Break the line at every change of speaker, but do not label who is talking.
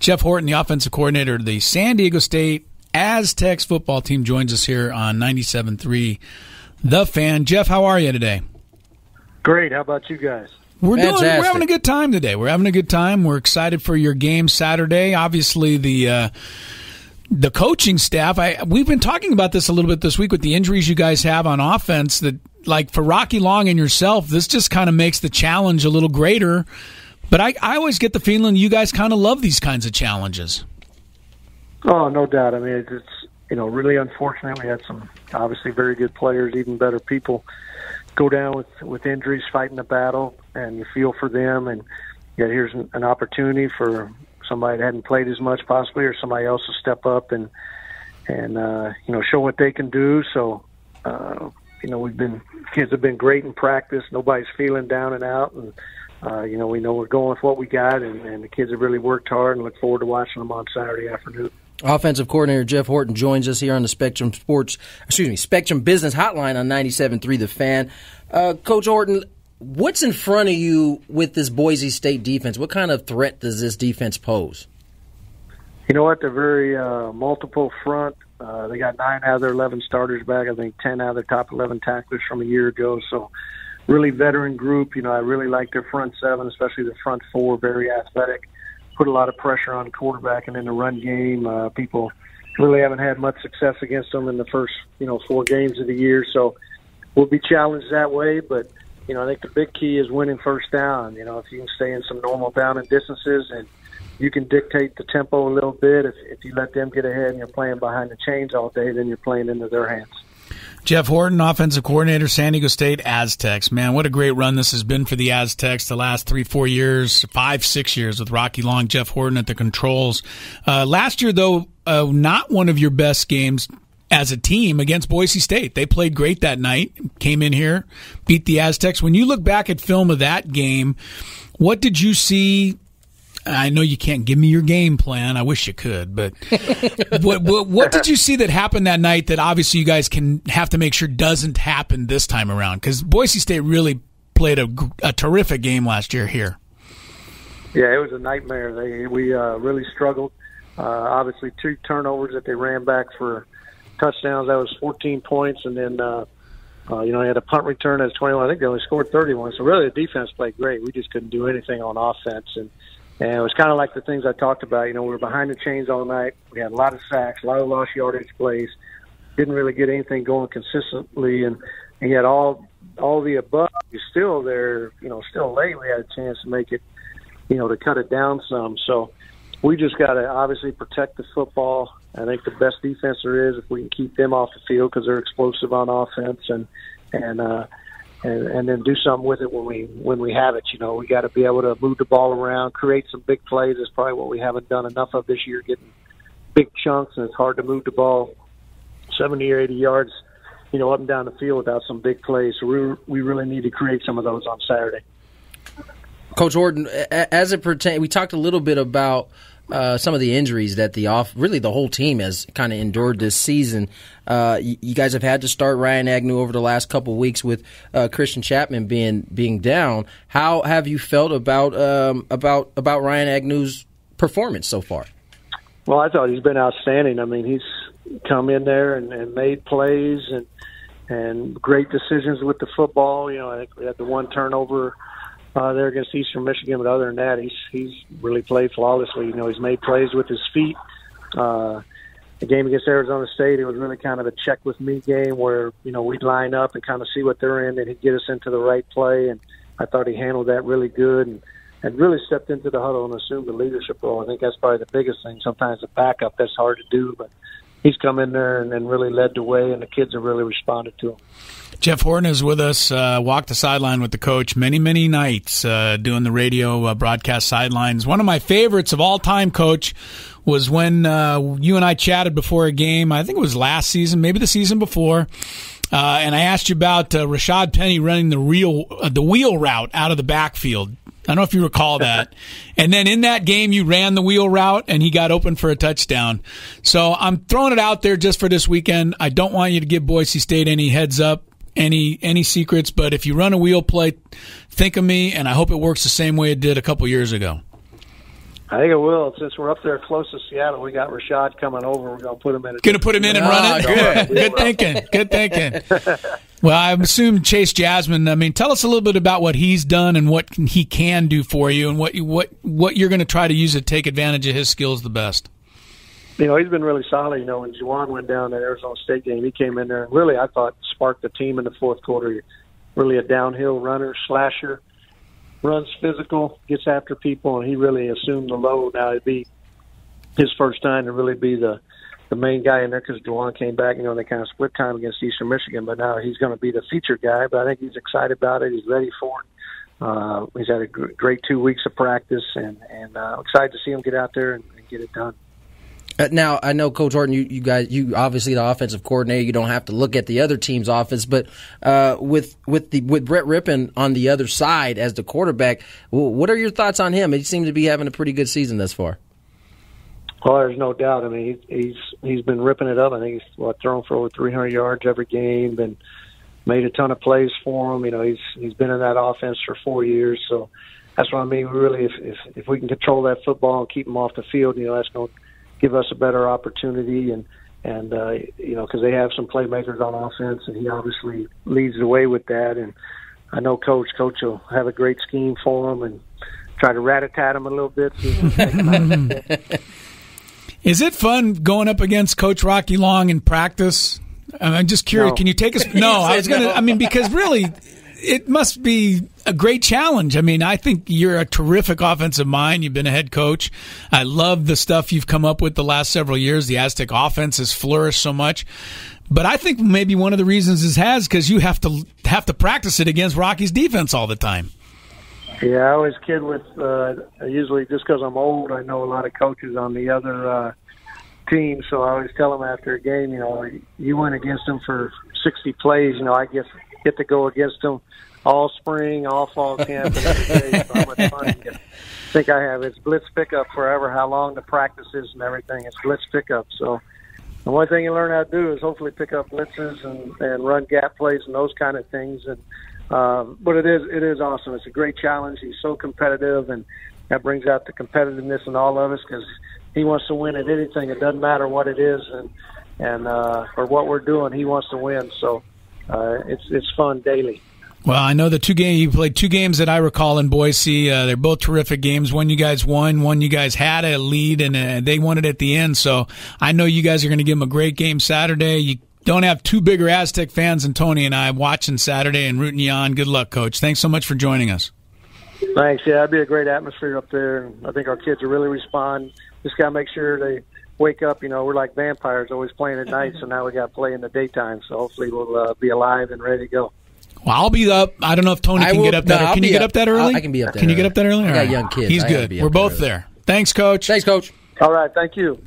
Jeff Horton, the offensive coordinator of the San Diego State Aztecs football team, joins us here on 97.3 The Fan. Jeff, how are you today?
Great. How about you guys?
We're having a good time today. We're having a good time. We're excited for your game Saturday. Obviously, the coaching staff, we've been talking about this a little bit this week with the injuries you guys have on offense, that like for Rocky Long and yourself, this just kind of makes the challenge a little greater. But I always get the feeling you guys kind of love these kinds of challenges.
Oh, no doubt. I mean, it's really unfortunate. We had some obviously very good players, even better people, go down with injuries, fighting the battle, and you feel for them. And yet here's an opportunity for somebody that hadn't played as much possibly, or somebody else to step up and show what they can do. So, kids have been great in practice. Nobody's feeling down and out. And, we know we're going with what we got, and the kids have really worked hard, and look forward to watching them on Saturday afternoon.
Offensive coordinator Jeff Horton joins us here on the Spectrum Business Hotline on 97.3 The Fan. Coach Horton, what's in front of you with this Boise State defense? What kind of threat does this defense pose?
You know what? They're very multiple front. They got 9 out of their 11 starters back. I think 10 out of their top 11 tacklers from a year ago. So really veteran group. I really like their front 7, especially the front 4, very athletic. Put a lot of pressure on the quarterback and in the run game. People really haven't had much success against them in the first, 4 games of the year. So we'll be challenged that way. But, I think the big key is winning first down. If you can stay in some normal down and distances and you can dictate the tempo a little bit. If you let them get ahead and you're playing behind the chains all day, then you're playing into their hands.
Jeff Horton, offensive coordinator, San Diego State Aztecs. Man, what a great run this has been for the Aztecs the last 3-4 years, 5-6 years with Rocky Long, Jeff Horton at the controls. Last year, though, not one of your best games as a team against Boise State. They played great that night, came in here, beat the Aztecs. When you look back at film of that game, what did you see? I know you can't give me your game plan. I wish you could, but what did you see that happened that night that obviously you guys can have to make sure doesn't happen this time around? Because Boise State really played a terrific game last year here.
Yeah, it was a nightmare. We really struggled. Obviously, 2 turnovers that they ran back for touchdowns. That was 14 points, and then they had a punt return as 21. I think they only scored 31. So really, the defense played great. We just couldn't do anything on offense, and it was kind of like the things I talked about. We were behind the chains all night. We had a lot of sacks, a lot of lost yardage plays. Didn't really get anything going consistently, and yet all the above is still there. Still late. We had a chance to make it, to cut it down some. So we just got to obviously protect the football. I think the best defense there is if we can keep them off the field because they're explosive on offense, and then do something with it when we have it. We got to be able to move the ball around, create some big plays. That's probably what we haven't done enough of this year, getting big chunks, and it's hard to move the ball 70 or 80 yards, up and down the field without some big plays. So we really need to create some of those on Saturday.
Coach Horton, as it pertains, we talked a little bit about some of the injuries that really the whole team has kind of endured this season. You guys have had to start Ryan Agnew over the last couple of weeks with Christian Chapman being down. How have you felt about Ryan Agnew's performance so far?
Well, I thought he's been outstanding. I mean, he's come in there and made plays and great decisions with the football. I think we had the 1 turnover there against Eastern Michigan, but other than that, he's really played flawlessly. He's made plays with his feet. The game against Arizona State, it was really kind of a check with me game where, we'd line up and kind of see what they're in, and he'd get us into the right play, and I thought he handled that really good and really stepped into the huddle and assumed the leadership role. I think that's probably the biggest thing. Sometimes the backup, that's hard to do, but he's come in there and really led the way, and the kids have really responded to him.
Jeff Horton is with us, walked the sideline with the coach many, many nights doing the radio broadcast sidelines. One of my favorites of all time, Coach, was when you and I chatted before a game. I think it was last season, maybe the season before, and I asked you about Rashad Penny running the wheel route out of the backfield. I don't know if you recall that. And then in that game, you ran the wheel route, and he got open for a touchdown. So I'm throwing it out there just for this weekend. I don't want you to give Boise State any heads up, any secrets, but if you run a wheel play, think of me, and I hope it works the same way it did a couple years ago.
I think it will. Since we're up there close to Seattle, we got Rashad coming over. We're going to put him in.
Going to put him in and run it? Good thinking. Good thinking. Well, I assume Chase Jasmine, I mean, tell us a little bit about what he's done and what he can do for you and what you're going to try to use to take advantage of his skills the best.
He's been really solid. When Juwan went down that Arizona State game, he came in there and really, I thought, sparked the team in the fourth quarter. Really a downhill runner, slasher, runs physical, gets after people, and he really assumed the load. Now it'd be his first time to really be the main guy in there because Juwan came back. They kind of split time against Eastern Michigan, but now he's going to be the featured guy. But I think he's excited about it. He's ready for it. He's had a great 2 weeks of practice, and excited to see him get out there and get it done.
Now, I know, Coach Horton, you obviously the offensive coordinator. You don't have to look at the other team's offense, but with Brett Rippon on the other side as the quarterback, what are your thoughts on him? He seems to be having a pretty good season thus far.
Well, there's no doubt. I mean, he's been ripping it up. I think he's thrown for over 300 yards every game, been made a ton of plays for him. He's been in that offense for 4 years, so that's what I mean. Really, if we can control that football and keep him off the field, that's going to give us a better opportunity, and because they have some playmakers on offense, and he obviously leads the way with that. And I know Coach will have a great scheme for him and try to rat-a-tat him a little bit.
Is it fun going up against Coach Rocky Long in practice? I'm just curious.
No.
Can you take us? No, I was gonna. I mean, because really, it must be a great challenge. I mean, I think you're a terrific offensive mind. You've been a head coach. I love the stuff you've come up with the last several years. The Aztec offense has flourished so much. But I think maybe one of the reasons is because you have to practice it against Rocky's defense all the time.
Yeah, I always kid with usually just because I'm old, I know a lot of coaches on the other team, so I always tell them after a game, you went against them for 60 plays. I get to go against them all spring, all fall camp, and every day. So how much fun you think I have? It's blitz pickup forever. How long the practice is and everything. It's blitz pickup. So the one thing you learn how to do is hopefully pick up blitzes and run gap plays and those kind of things. And but it is awesome. It's a great challenge. He's so competitive, and that brings out the competitiveness in all of us because he wants to win at anything. It doesn't matter what it is and or what we're doing. He wants to win. So it's fun daily.
Well, I know you played 2 games that I recall in Boise. They're both terrific games. One you guys won, one you guys had a lead, and they won it at the end. So I know you guys are going to give them a great game Saturday. You don't have 2 bigger Aztec fans than Tony and I watching Saturday and rooting you on. Good luck, Coach. Thanks so much for joining us.
Thanks. Yeah, it'd be a great atmosphere up there, and I think our kids will really respond. Just got to make sure they wake up. We're like vampires, always playing at night, so now we got to play in the daytime. So hopefully we'll be alive and ready to go.
Well, I'll be up. I don't know if Tony can get up that early. Can you get up that early?
I can be up there.
Can you get up that early?
I got young kids.
He's good. We're both there. Thanks, Coach.
Thanks, Coach.
All right. Thank you.